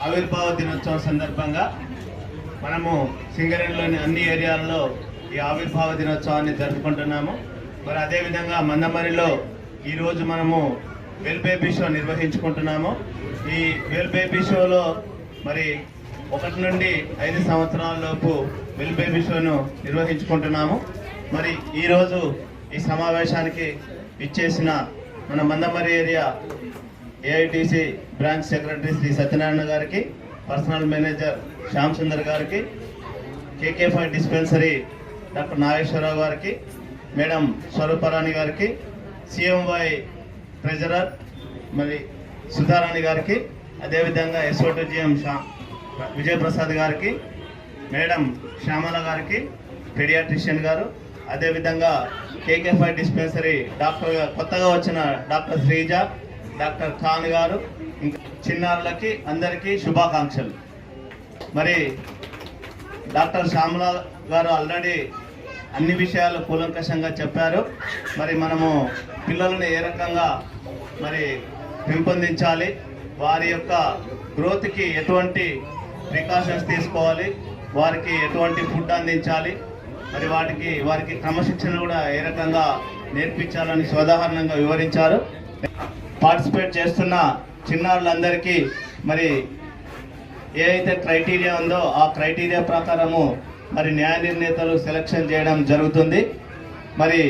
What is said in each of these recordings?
ఆవిర్భావ దినోత్సవం సందర్భంగా మనము సింగరేణిలోని అన్ని ఏరియాలలో ఈ ఆవిర్భావ దినోత్సవాన్ని జరుపుకుంటున్నాము. మరి అదేవిధంగా మందమరిలో ఈరోజు మనము వెల్ బేబీ షో నిర్వహించుకుంటున్నాము. ఈ వెల్ బేబీ షోలో మరి 1 నుండి 5 సంవత్సరాల లోపు వెల్ బేబీ షోను నిర్వహించుకుంటున్నాము. మరి ఈరోజు ఈ సమావేశానికి ఇచ్చేసిన మన Mandamarri area AITC branch secretary Shri Satyanarayana గారికి, పర్సనల్ మేనేజర్ శ్యామ్ సుందర్ గారికి, KK5 డిస్పెన్సరీ డాక్టర్ నాగేశ్వరరావు గారికి, మేడం స్వరూపరాణి గారికి, CMY ట్రెజరర్ మరి సుధారాణి గారికి, అదేవిధంగా SO2GM విజయప్రసాద్ గారికి, మేడం శ్యామల గారికి, పీడియాట్రిషియన్ గారు, అదేవిధంగా KK5 డిస్పెన్సరీ డాక్టర్ కొత్తగా వచ్చిన డాక్టర్ శ్రీజ, డాక్టర్ ఖాన్ గారు, ఇంకా చిన్నారులకి అందరికీ శుభాకాంక్షలు. మరి డాక్టర్ శ్యామల గారు ఆల్రెడీ అన్ని విషయాలు కూలంకషంగా చెప్పారు. మరి మనము పిల్లలను ఏ రకంగా మరి పెంపొందించాలి, వారి యొక్క గ్రోత్కి ఎటువంటి ప్రికాషన్స్ తీసుకోవాలి, వారికి ఎటువంటి ఫుడ్ అందించాలి, మరి వారికి క్రమశిక్షణ కూడా ఏ రకంగా నేర్పించాలని సోదాహరణంగా వివరించారు. పార్టిసిపేట్ చేస్తున్న చిన్నారులందరికీ మరి ఏ అయితే క్రైటీరియా ఉందో ఆ క్రైటీరియా ప్రకారము మరి న్యాయ నిర్ణేతలు సెలక్షన్ చేయడం జరుగుతుంది. మరి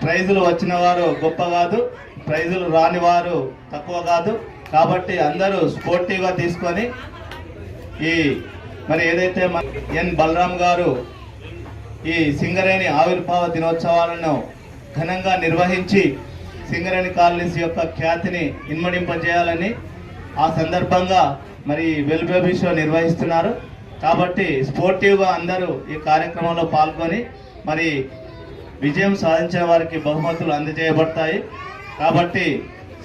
ప్రైజులు వచ్చిన వారు గొప్ప కాదు, ప్రైజులు రాని వారు తక్కువ కాదు. కాబట్టి అందరూ స్పోర్టివ్గా తీసుకొని ఈ మరి ఏదైతే ఎన్ బలరాం గారు ఈ సింగరేణి ఆవిర్భావ దినోత్సవాలను ఘనంగా నిర్వహించి సింగరేణి కాలనీస్ యొక్క ఖ్యాతిని ఇన్మడింపజేయాలని ఆ సందర్భంగా మరి వెల్ బేబీ షో నిర్వహిస్తున్నారు. కాబట్టి స్పోర్టివ్గా అందరూ ఈ కార్యక్రమంలో పాల్గొని మరి విజయం సాధించిన వారికి బహుమతులు అందజేయబడతాయి. కాబట్టి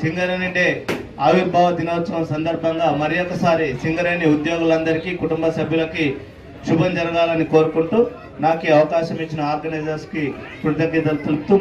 సింగరేణి డే ఆవిర్భావ దినోత్సవం సందర్భంగా మరి ఒకసారి సింగరేణి ఉద్యోగులందరికీ, కుటుంబ సభ్యులకి శుభం జరగాలని కోరుకుంటూ నాకు ఈ అవకాశం ఇచ్చిన ఆర్గనైజర్స్కి కృతజ్ఞతలు తెలుపుతూ